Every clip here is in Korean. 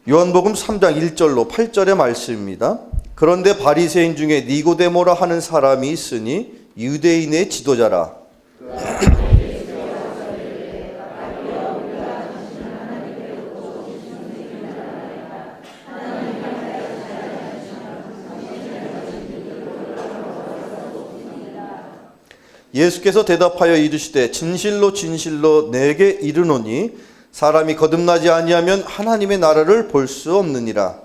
요한복음 3장 1절로 8절의 말씀입니다. 그런데 바리새인 중에 니고데모라 하는 사람이 있으니 유대인의 지도자라. 예수께서 대답하여 이르시되 진실로 진실로 내게 이르노니 사람이 거듭나지 아니하면 하나님의 나라를 볼 수 없느니라.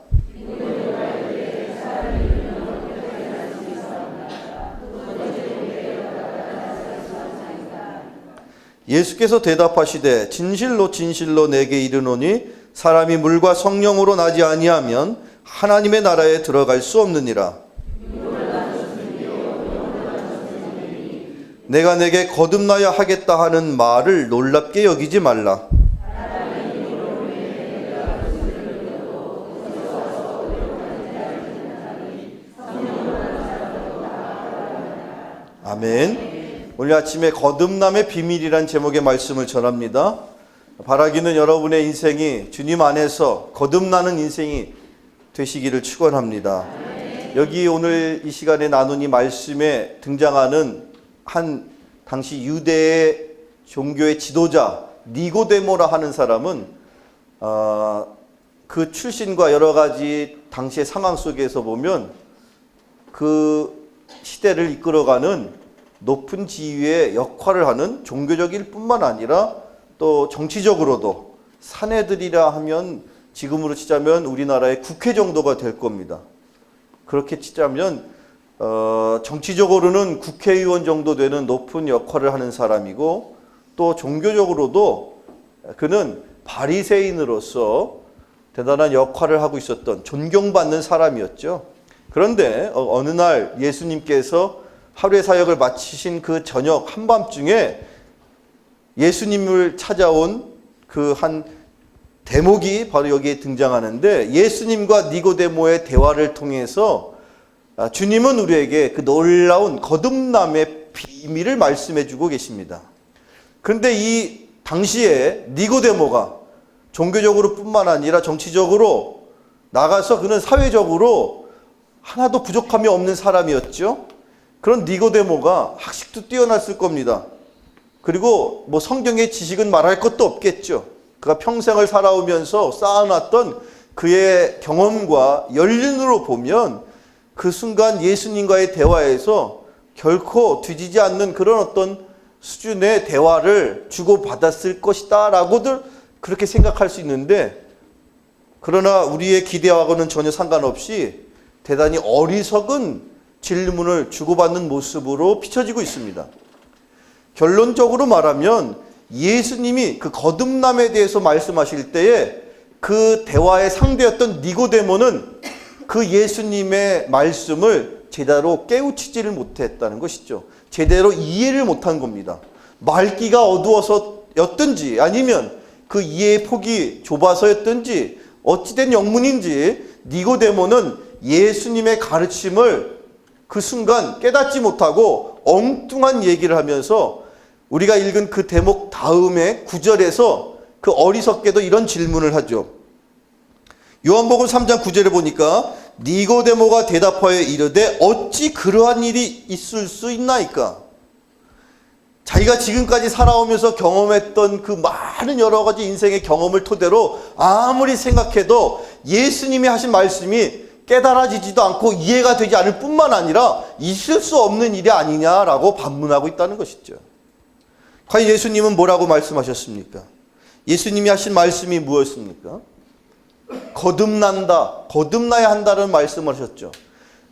예수께서 대답하시되 진실로 진실로 내게 이르노니 사람이 물과 성령으로 나지 아니하면 하나님의 나라에 들어갈 수 없느니라. 내가 내게 거듭나야 하겠다 하는 말을 놀랍게 여기지 말라. 아멘. 오늘 아침에 거듭남의 비밀이란 제목의 말씀을 전합니다. 바라기는 여러분의 인생이 주님 안에서 거듭나는 인생이 되시기를 축원합니다. 여기 오늘 이 시간에 나눈 이 말씀에 등장하는 한 당시 유대의 종교의 지도자 니고데모라 하는 사람은 그 출신과 여러 가지 당시의 상황 속에서 보면 그 시대를 이끌어가는 높은 지위의 역할을 하는 종교적일 뿐만 아니라 또 정치적으로도 사내들이라 하면 지금으로 치자면 우리나라의 국회 정도가 될 겁니다. 그렇게 치자면 정치적으로는 국회의원 정도 되는 높은 역할을 하는 사람이고 또 종교적으로도 그는 바리새인으로서 대단한 역할을 하고 있었던 존경받는 사람이었죠. 그런데 어느 날 예수님께서 하루의 사역을 마치신 그 저녁 한밤중에 예수님을 찾아온 그 한 대목이 바로 여기에 등장하는데 예수님과 니고데모의 대화를 통해서 주님은 우리에게 그 놀라운 거듭남의 비밀을 말씀해 주고 계십니다. 그런데 이 당시에 니고데모가 종교적으로 뿐만 아니라 정치적으로 나가서 그는 사회적으로 하나도 부족함이 없는 사람이었죠. 그런 니고데모가 학식도 뛰어났을 겁니다. 그리고 뭐 성경의 지식은 말할 것도 없겠죠. 그가 평생을 살아오면서 쌓아놨던 그의 경험과 연륜으로 보면 그 순간 예수님과의 대화에서 결코 뒤지지 않는 그런 어떤 수준의 대화를 주고받았을 것이다 라고들 그렇게 생각할 수 있는데, 그러나 우리의 기대와는 전혀 상관없이 대단히 어리석은 질문을 주고받는 모습으로 비춰지고 있습니다. 결론적으로 말하면 예수님이 그 거듭남에 대해서 말씀하실 때에 그 대화의 상대였던 니고데모는 그 예수님의 말씀을 제대로 깨우치지를 못했다는 것이죠. 제대로 이해를 못한 겁니다. 말기가 어두워서였든지 아니면 그 이해의 폭이 좁아서였든지 어찌된 영문인지 니고데모는 예수님의 가르침을 그 순간 깨닫지 못하고 엉뚱한 얘기를 하면서 우리가 읽은 그 대목 다음에 9절에서 그 어리석게도 이런 질문을 하죠. 요한복음 3장 9절에 보니까 니고데모가 대답하여 이르되 어찌 그러한 일이 있을 수 있나이까? 자기가 지금까지 살아오면서 경험했던 그 많은 여러 가지 인생의 경험을 토대로 아무리 생각해도 예수님이 하신 말씀이 깨달아지지도 않고 이해가 되지 않을 뿐만 아니라 있을 수 없는 일이 아니냐라고 반문하고 있다는 것이죠. 과연 예수님은 뭐라고 말씀하셨습니까? 예수님이 하신 말씀이 무엇입니까? 거듭난다, 거듭나야 한다는 말씀을 하셨죠.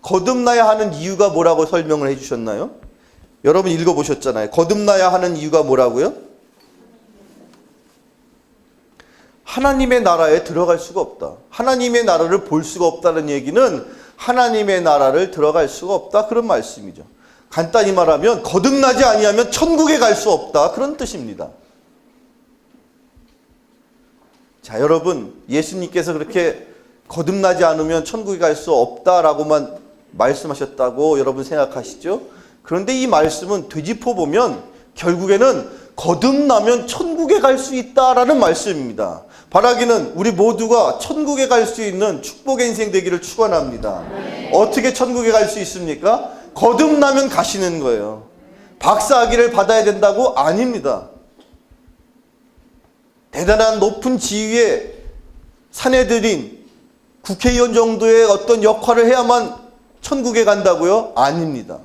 거듭나야 하는 이유가 뭐라고 설명을 해주셨나요? 여러분 읽어보셨잖아요. 거듭나야 하는 이유가 뭐라고요? 하나님의 나라에 들어갈 수가 없다. 하나님의 나라를 볼 수가 없다는 얘기는 하나님의 나라를 들어갈 수가 없다, 그런 말씀이죠. 간단히 말하면 거듭나지 아니하면 천국에 갈 수 없다, 그런 뜻입니다. 자, 여러분, 예수님께서 그렇게 거듭나지 않으면 천국에 갈 수 없다라고만 말씀하셨다고 여러분 생각하시죠? 그런데 이 말씀은 되짚어 보면 결국에는 거듭나면 천국에 갈 수 있다라는 말씀입니다. 바라기는 우리 모두가 천국에 갈 수 있는 축복의 인생 되기를 축원합니다. 어떻게 천국에 갈 수 있습니까? 거듭나면 가시는 거예요. 박사학위를 받아야 된다고? 아닙니다. 대단한 높은 지위의 사내들인 국회의원 정도의 어떤 역할을 해야만 천국에 간다고요? 아닙니다.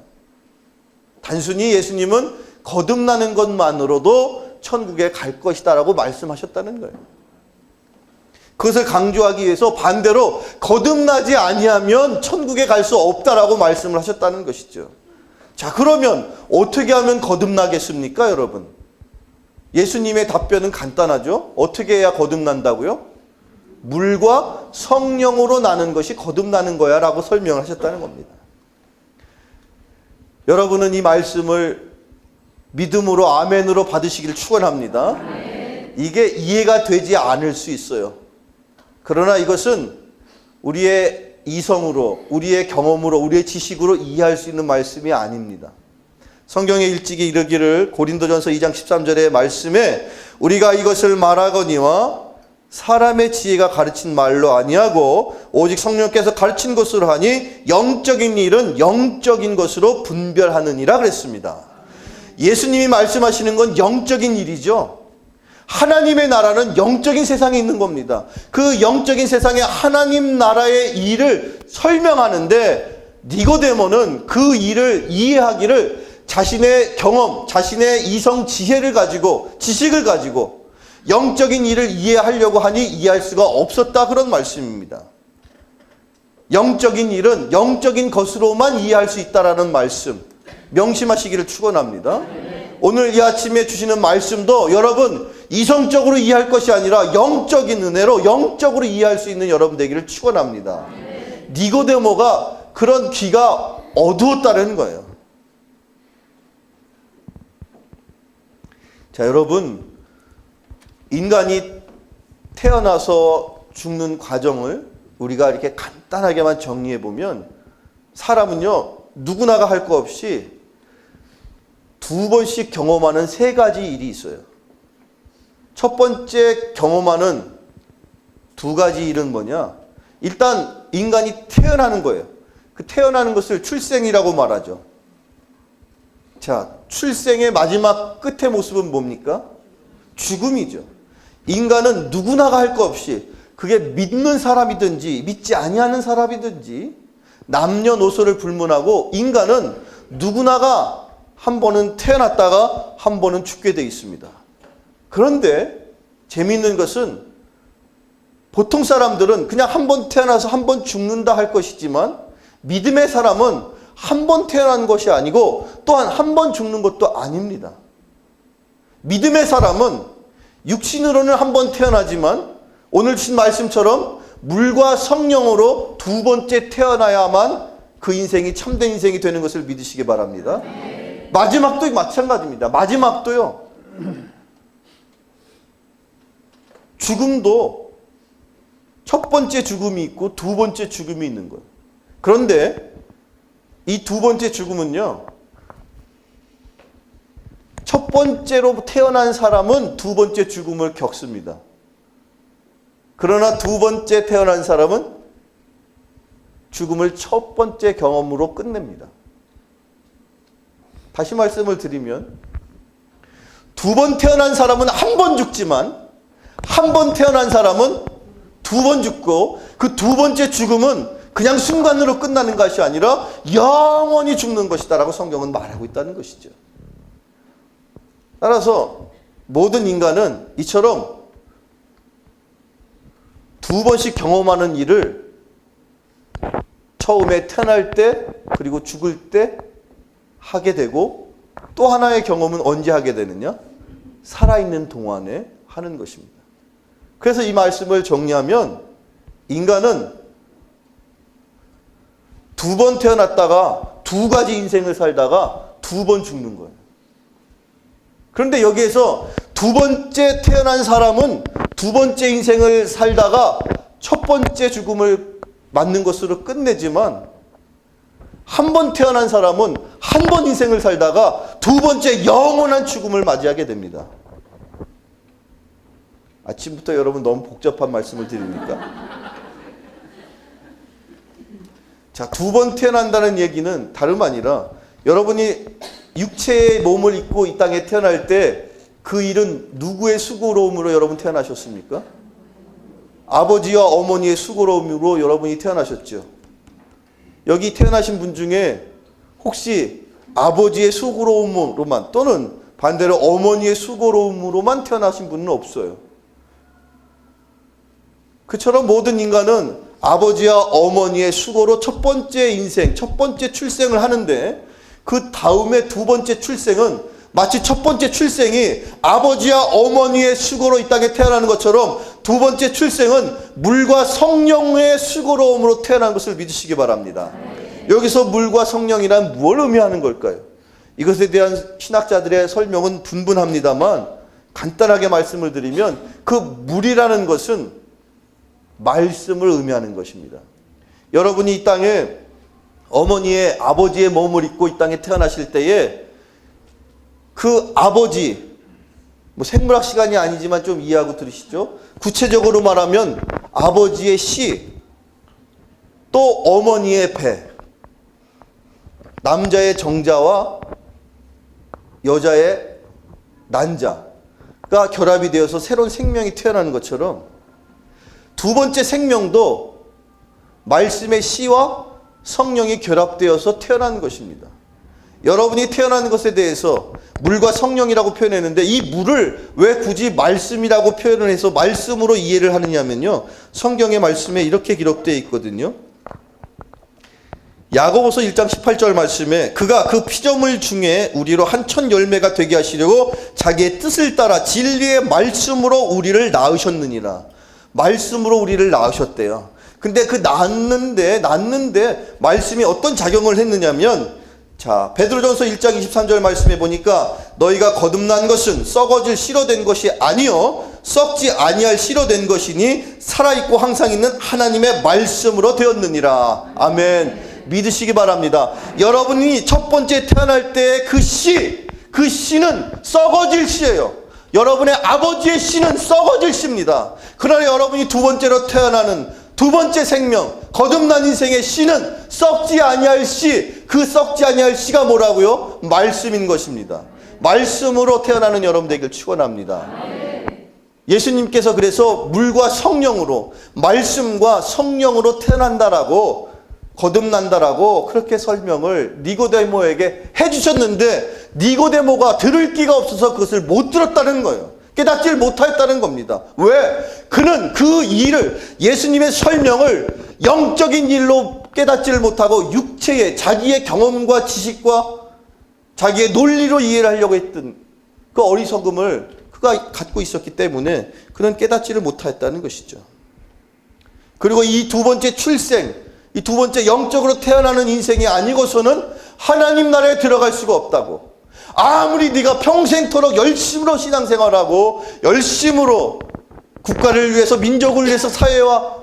단순히 예수님은 거듭나는 것만으로도 천국에 갈 것이다라고 말씀하셨다는 거예요. 그것을 강조하기 위해서 반대로 거듭나지 아니하면 천국에 갈 수 없다라고 말씀을 하셨다는 것이죠. 자, 그러면 어떻게 하면 거듭나겠습니까, 여러분? 예수님의 답변은 간단하죠. 어떻게 해야 거듭난다고요? 물과 성령으로 나는 것이 거듭나는 거야 라고 설명을 하셨다는 겁니다. 여러분은 이 말씀을 믿음으로 아멘으로 받으시기를 축원합니다. 이게 이해가 되지 않을 수 있어요. 그러나 이것은 우리의 이성으로, 우리의 경험으로, 우리의 지식으로 이해할 수 있는 말씀이 아닙니다. 성경에 일찍이 이르기를 고린도전서 2장 13절의 말씀에 우리가 이것을 말하거니와 사람의 지혜가 가르친 말로 아니하고 오직 성령께서 가르친 것으로 하니 영적인 일은 영적인 것으로 분별하느니라 그랬습니다. 예수님이 말씀하시는 건 영적인 일이죠. 하나님의 나라는 영적인 세상에 있는 겁니다. 그 영적인 세상에 하나님 나라의 일을 설명하는데 니고데모는 그 일을 이해하기를 자신의 경험, 자신의 이성 지혜를 가지고 지식을 가지고 영적인 일을 이해하려고 하니 이해할 수가 없었다 그런 말씀입니다. 영적인 일은 영적인 것으로만 이해할 수 있다라는 말씀 명심하시기를 축원합니다. 오늘 이 아침에 주시는 말씀도 여러분 이성적으로 이해할 것이 아니라 영적인 은혜로 영적으로 이해할 수 있는 여러분 되기를 축원합니다. 니고데모가 그런 귀가 어두웠다는 거예요. 자, 여러분, 인간이 태어나서 죽는 과정을 우리가 이렇게 간단하게만 정리해 보면 사람은요 누구나가 할 거 없이 2번씩 경험하는 3가지 일이 있어요. 첫 번째 경험하는 2가지 일은 뭐냐? 일단 인간이 태어나는 거예요. 그 태어나는 것을 출생이라고 말하죠. 자, 출생의 마지막 끝의 모습은 뭡니까? 죽음이죠. 인간은 누구나가 할 거 없이 그게 믿는 사람이든지 믿지 아니하는 사람이든지 남녀노소를 불문하고 인간은 누구나가 한 번은 태어났다가 한 번은 죽게 돼 있습니다. 그런데 재미있는 것은 보통 사람들은 그냥 한 번 태어나서 한 번 죽는다 할 것이지만 믿음의 사람은 한 번 태어난 것이 아니고 또한 한 번 죽는 것도 아닙니다. 믿음의 사람은 육신으로는 한 번 태어나지만 오늘 주신 말씀처럼 물과 성령으로 2번째 태어나야만 그 인생이 참된 인생이 되는 것을 믿으시기 바랍니다. 마지막도 마찬가지입니다. 마지막도요. 죽음도 첫 번째 죽음이 있고 2번째 죽음이 있는 거예요. 그런데 이 2번째 죽음은요. 첫 번째로 태어난 사람은 2번째 죽음을 겪습니다. 그러나 2번째 태어난 사람은 죽음을 첫 번째 경험으로 끝냅니다. 다시 말씀을 드리면 2번 태어난 사람은 한 번 죽지만 한 번 태어난 사람은 2번 죽고 그 2번째 죽음은 그냥 순간으로 끝나는 것이 아니라 영원히 죽는 것이다 라고 성경은 말하고 있다는 것이죠. 따라서 모든 인간은 이처럼 2번씩 경험하는 일을 처음에 태어날 때 그리고 죽을 때 하게 되고 또 하나의 경험은 언제 하게 되느냐? 살아있는 동안에 하는 것입니다. 그래서 이 말씀을 정리하면 인간은 2번 태어났다가 2가지 인생을 살다가 2번 죽는 거예요. 그런데 여기에서 2번째 태어난 사람은 2번째 인생을 살다가 첫 번째 죽음을 맞는 것으로 끝내지만 한 번 태어난 사람은 한 번 인생을 살다가 두 번째 영원한 죽음을 맞이하게 됩니다. 아침부터 여러분 너무 복잡한 말씀을 드립니까? 자, 두 번 태어난다는 얘기는 다름 아니라 여러분이 육체의 몸을 입고 이 땅에 태어날 때 그 일은 누구의 수고로움으로 여러분 태어나셨습니까? 아버지와 어머니의 수고로움으로 여러분이 태어나셨죠. 여기 태어나신 분 중에 혹시 아버지의 수고로움으로만 또는 반대로 어머니의 수고로움으로만 태어나신 분은 없어요. 그처럼 모든 인간은 아버지와 어머니의 수고로 첫 번째 인생, 첫 번째 출생을 하는데 그 다음에 두 번째 출생은 마치 첫 번째 출생이 아버지와 어머니의 수고로 이 땅에 태어나는 것처럼 두 번째 출생은 물과 성령의 수고로움으로 태어난 것을 믿으시기 바랍니다. 여기서 물과 성령이란 무엇을 의미하는 걸까요? 이것에 대한 신학자들의 설명은 분분합니다만 간단하게 말씀을 드리면 그 물이라는 것은 말씀을 의미하는 것입니다. 여러분이 이 땅에 어머니의 아버지의 몸을 입고 이 땅에 태어나실 때에 그 아버지, 생물학 시간이 아니지만 좀 이해하고 들으시죠? 구체적으로 말하면 아버지의 씨, 또 어머니의 배, 남자의 정자와 여자의 난자가 결합이 되어서 새로운 생명이 태어나는 것처럼 두 번째 생명도 말씀의 씨와 성령이 결합되어서 태어난 것입니다. 여러분이 태어나는 것에 대해서 물과 성령이라고 표현했는데 이 물을 왜 굳이 말씀이라고 표현을 해서 말씀으로 이해를 하느냐면요. 성경의 말씀에 이렇게 기록되어 있거든요. 야고보서 1장 18절 말씀에 그가 그 피조물 중에 우리로 한 천 열매가 되게 하시려고 자기의 뜻을 따라 진리의 말씀으로 우리를 낳으셨느니라. 말씀으로 우리를 낳으셨대요. 근데 그 낳는데 말씀이 어떤 작용을 했느냐면 자, 베드로전서 1장 23절 말씀에 보니까 너희가 거듭난 것은 썩어질 씨로 된 것이 아니요 썩지 아니할 씨로 된 것이니 살아있고 항상 있는 하나님의 말씀으로 되었느니라. 아멘. 믿으시기 바랍니다. 여러분이 첫 번째 태어날 때 그 씨는 썩어질 씨예요. 여러분의 아버지의 씨는 썩어질 씨입니다. 그러나 여러분이 두 번째로 태어나는 두 번째 생명, 거듭난 인생의 씨는 썩지 아니할 씨, 그 썩지 아니할 씨가 뭐라고요? 말씀인 것입니다. 말씀으로 태어나는 여러분 되길 축원합니다. 예수님께서 그래서 물과 성령으로, 말씀과 성령으로 태어난다라고, 거듭난다라고 그렇게 설명을 니고데모에게 해주셨는데 니고데모가 들을 끼가 없어서 그것을 못 들었다는 거예요. 깨닫질 못했다는 겁니다. 왜? 그는 그 일을, 예수님의 설명을 영적인 일로 깨닫지를 못하고 육체의 자기의 경험과 지식과 자기의 논리로 이해를 하려고 했던 그 어리석음을 그가 갖고 있었기 때문에 그는 깨닫지를 못했다는 것이죠. 그리고 이 두 번째 출생, 이 두 번째 영적으로 태어나는 인생이 아니고서는 하나님 나라에 들어갈 수가 없다고. 아무리 네가 평생토록 열심으로 신앙생활하고 열심으로 국가를 위해서 민족을 위해서 사회와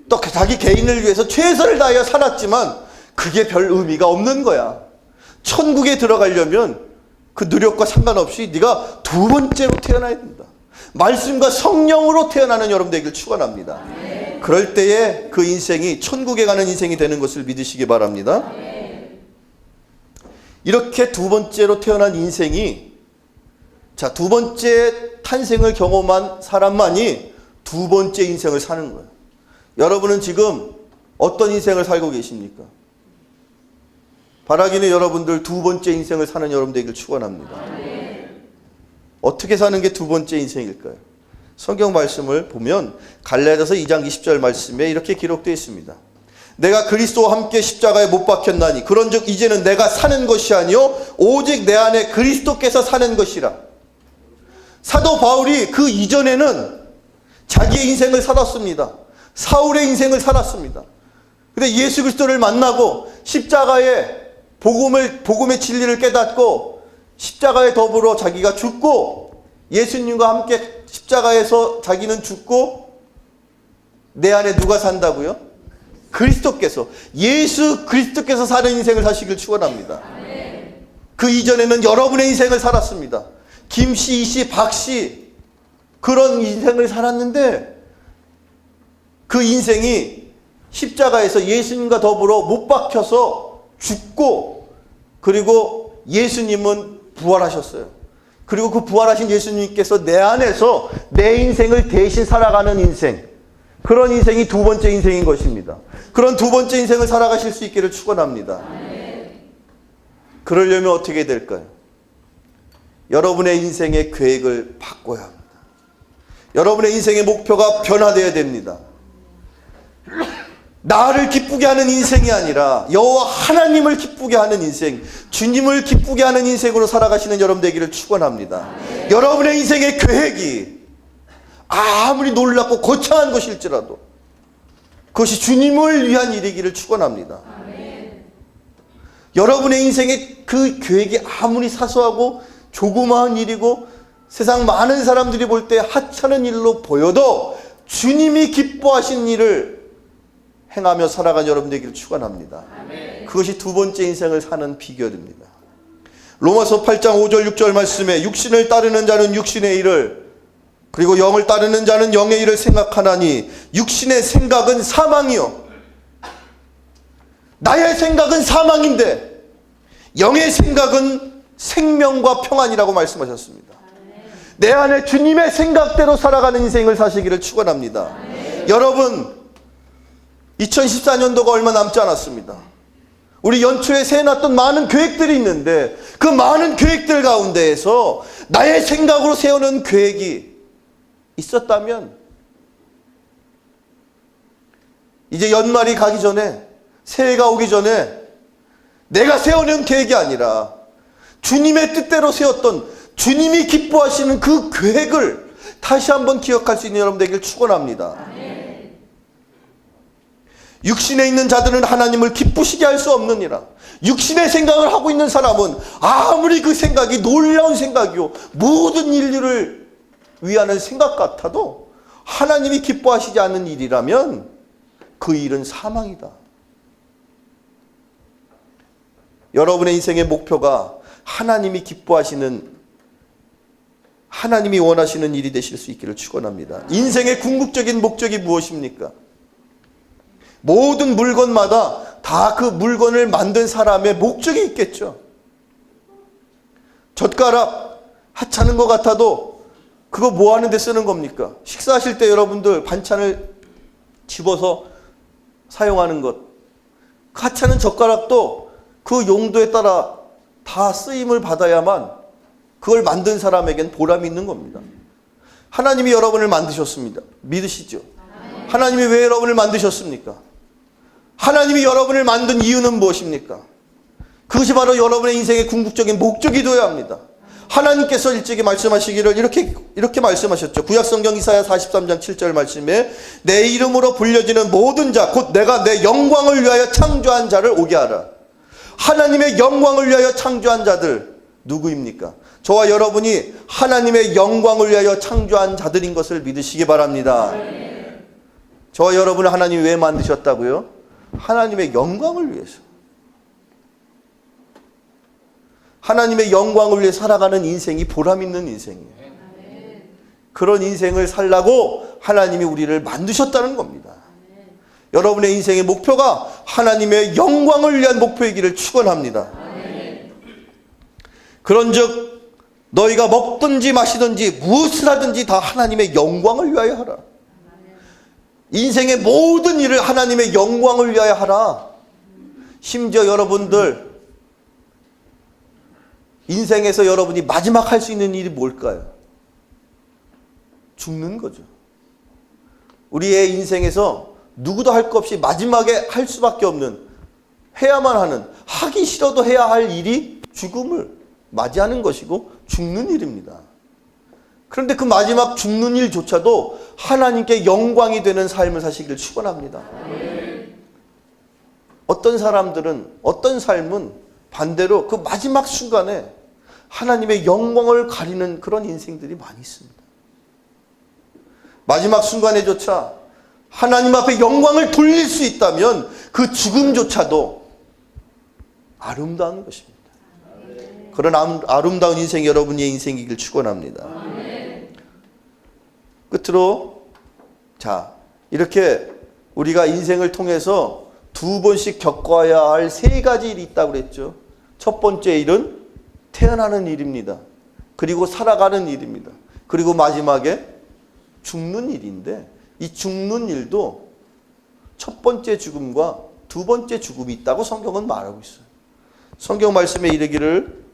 또 자기 개인을 위해서 최선을 다하여 살았지만 그게 별 의미가 없는 거야. 천국에 들어가려면 그 노력과 상관없이 네가 두 번째로 태어나야 된다. 말씀과 성령으로 태어나는 여러분 되길 축원합니다. 그럴 때에 그 인생이 천국에 가는 인생이 되는 것을 믿으시기 바랍니다. 이렇게 두 번째로 태어난 인생이, 자, 두 번째 탄생을 경험한 사람만이 두 번째 인생을 사는 거예요. 여러분은 지금 어떤 인생을 살고 계십니까? 바라기는 여러분들 두 번째 인생을 사는 여러분 되길 축원합니다. 어떻게 사는 게 두 번째 인생일까요? 성경 말씀을 보면 갈라디아서 2장 20절 말씀에 이렇게 기록되어 있습니다. 내가 그리스도와 함께 십자가에 못 박혔나니 그런즉 이제는 내가 사는 것이 아니요 오직 내 안에 그리스도께서 사는 것이라. 사도 바울이 그 이전에는 자기의 인생을 살았습니다. 사울의 인생을 살았습니다. 근데 예수 그리스도를 만나고 십자가의 복음의 진리를 깨닫고 십자가에 더불어 자기가 죽고 예수님과 함께 십자가에서 자기는 죽고 내 안에 누가 산다고요? 그리스도께서, 예수 그리스도께서 사는 인생을 사시길 축원합니다. 그 이전에는 여러분의 인생을 살았습니다. 김씨, 이씨, 박씨 그런 인생을 살았는데 그 인생이 십자가에서 예수님과 더불어 못 박혀서 죽고, 그리고 예수님은 부활하셨어요. 그리고 그 부활하신 예수님께서 내 안에서 내 인생을 대신 살아가는 인생, 그런 인생이 두 번째 인생인 것입니다. 그런 두 번째 인생을 살아가실 수 있기를 축원합니다. 그러려면 어떻게 될까요? 여러분의 인생의 계획을 바꿔야 합니다. 여러분의 인생의 목표가 변화되어야 됩니다. 나를 기쁘게 하는 인생이 아니라 여호와 하나님을 기쁘게 하는 인생, 주님을 기쁘게 하는 인생으로 살아가시는 여러분 되기를 축원합니다. 여러분의 인생의 계획이 아무리 놀랍고 거창한 것일지라도 그것이 주님을 위한 일이기를 축원합니다. 여러분의 인생의 그 계획이 아무리 사소하고 조그마한 일이고 세상 많은 사람들이 볼 때 하찮은 일로 보여도 주님이 기뻐하신 일을 행하며 살아간 여러분 되기를 축원합니다. 그것이 두 번째 인생을 사는 비결입니다. 로마서 8장 5절 6절 말씀에 육신을 따르는 자는 육신의 일을, 그리고 영을 따르는 자는 영의 일을 생각하나니 육신의 생각은 사망이요, 나의 생각은 사망인데 영의 생각은 생명과 평안이라고 말씀하셨습니다. 내 안에 주님의 생각대로 살아가는 인생을 사시기를 축원합니다. 여러분, 2014년도가 얼마 남지 않았습니다. 우리 연초에 세워놨던 많은 계획들이 있는데 그 많은 계획들 가운데에서 나의 생각으로 세우는 계획이 있었다면 이제 연말이 가기 전에, 새해가 오기 전에 내가 세우는 계획이 아니라 주님의 뜻대로 세웠던, 주님이 기뻐하시는 그 계획을 다시 한번 기억할 수 있는 여러분 되길 축원합니다. 육신에 있는 자들은 하나님을 기쁘시게 할 수 없느니라. 육신의 생각을 하고 있는 사람은 아무리 그 생각이 놀라운 생각이요 모든 인류를 위하는 생각 같아도 하나님이 기뻐하시지 않는 일이라면 그 일은 사망이다. 여러분의 인생의 목표가 하나님이 기뻐하시는, 하나님이 원하시는 일이 되실 수 있기를 축원합니다. 인생의 궁극적인 목적이 무엇입니까? 모든 물건마다 다 그 물건을 만든 사람의 목적이 있겠죠. 젓가락 하찮은 것 같아도 그거 뭐 하는 데 쓰는 겁니까? 식사하실 때 여러분들 반찬을 집어서 사용하는 것, 하찮은 젓가락도 그 용도에 따라 다 쓰임을 받아야만 그걸 만든 사람에겐 보람이 있는 겁니다. 하나님이 여러분을 만드셨습니다. 믿으시죠? 하나님이 왜 여러분을 만드셨습니까? 하나님이 여러분을 만든 이유는 무엇입니까? 그것이 바로 여러분의 인생의 궁극적인 목적이 되어야 합니다. 하나님께서 일찍이 말씀하시기를 이렇게 말씀하셨죠. 구약성경 이사야 43장 7절 말씀에 내 이름으로 불려지는 모든 자, 곧 내가 내 영광을 위하여 창조한 자를 오게 하라. 하나님의 영광을 위하여 창조한 자들 누구입니까? 저와 여러분이 하나님의 영광을 위하여 창조한 자들인 것을 믿으시기 바랍니다. 저와 여러분을 하나님이 왜 만드셨다고요? 하나님의 영광을 위해서. 하나님의 영광을 위해 살아가는 인생이 보람 있는 인생이에요. 그런 인생을 살라고 하나님이 우리를 만드셨다는 겁니다. 여러분의 인생의 목표가 하나님의 영광을 위한 목표이기를 축원합니다. 그런즉 너희가 먹든지 마시든지 무엇을 하든지 다 하나님의 영광을 위하여 하라. 인생의 모든 일을 하나님의 영광을 위하여 하라. 심지어 여러분들 인생에서 여러분이 마지막 할 수 있는 일이 뭘까요? 죽는 거죠. 우리의 인생에서 누구도 할 것 없이 마지막에 할 수밖에 없는, 해야만 하는, 하기 싫어도 해야 할 일이 죽음을 맞이하는 것이고 죽는 일입니다. 그런데 그 마지막 죽는 일조차도 하나님께 영광이 되는 삶을 사시기를 축원합니다. 어떤 사람들은, 어떤 삶은 반대로 그 마지막 순간에 하나님의 영광을 가리는 그런 인생들이 많이 있습니다. 마지막 순간에조차 하나님 앞에 영광을 돌릴 수 있다면 그 죽음조차도 아름다운 것입니다. 그런 아름다운 인생 여러분의 인생이길 축원합니다. 끝으로 이렇게 우리가 인생을 통해서 두 번씩 겪어야 할 세 가지 일이 있다고 그랬죠. 첫 번째 일은 태어나는 일입니다. 그리고 살아가는 일입니다. 그리고 마지막에 죽는 일인데, 이 죽는 일도 첫 번째 죽음과 두 번째 죽음이 있다고 성경은 말하고 있어요. 성경 말씀에 이르기를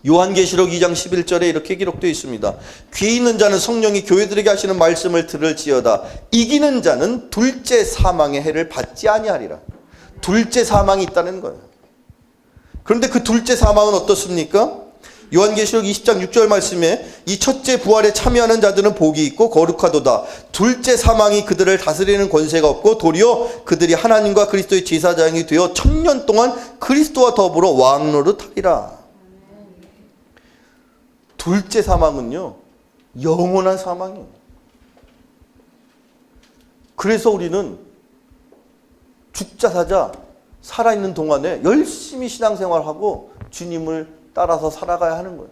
요한계시록 2장 11절에 이렇게 기록되어 있습니다. 귀 있는 자는 성령이 교회들에게 하시는 말씀을 들을지어다. 이기는 자는 둘째 사망의 해를 받지 아니하리라. 둘째 사망이 있다는 거예요. 그런데 그 둘째 사망은 어떻습니까? 요한계시록 20장 6절 말씀에 이 첫째 부활에 참여하는 자들은 복이 있고 거룩하도다. 둘째 사망이 그들을 다스리는 권세가 없고 도리어 그들이 하나님과 그리스도의 제사장이 되어 1000년 동안 그리스도와 더불어 왕노릇하리라. 둘째 사망은요, 영원한 사망이에요. 그래서 우리는 죽자 사자 살아있는 동안에 열심히 신앙생활하고 주님을 따라서 살아가야 하는 거예요.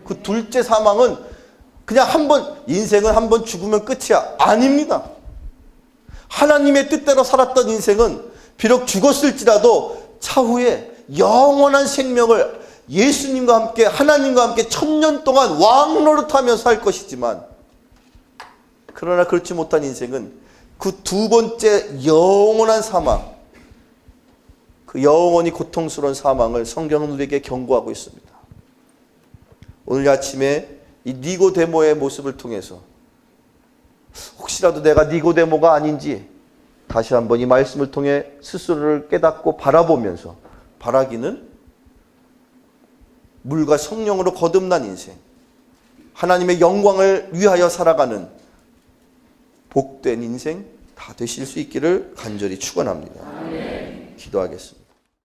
그 둘째 사망은 그냥 인생은 한 번 죽으면 끝이야. 아닙니다. 하나님의 뜻대로 살았던 인생은 비록 죽었을지라도 차후에 영원한 생명을 예수님과 함께, 하나님과 함께 1000년 동안 왕노릇하며 살 것이지만, 그러나 그렇지 못한 인생은 그 두 번째 영원한 사망, 그 영원히 고통스러운 사망을 성경은 우리에게 경고하고 있습니다. 오늘 아침에 이 니고데모의 모습을 통해서 혹시라도 내가 니고데모가 아닌지 다시 한번 이 말씀을 통해 스스로를 깨닫고 바라보면서, 바라기는 물과 성령으로 거듭난 인생, 하나님의 영광을 위하여 살아가는 복된 인생 다 되실 수 있기를 간절히 축원합니다. 기도하겠습니다.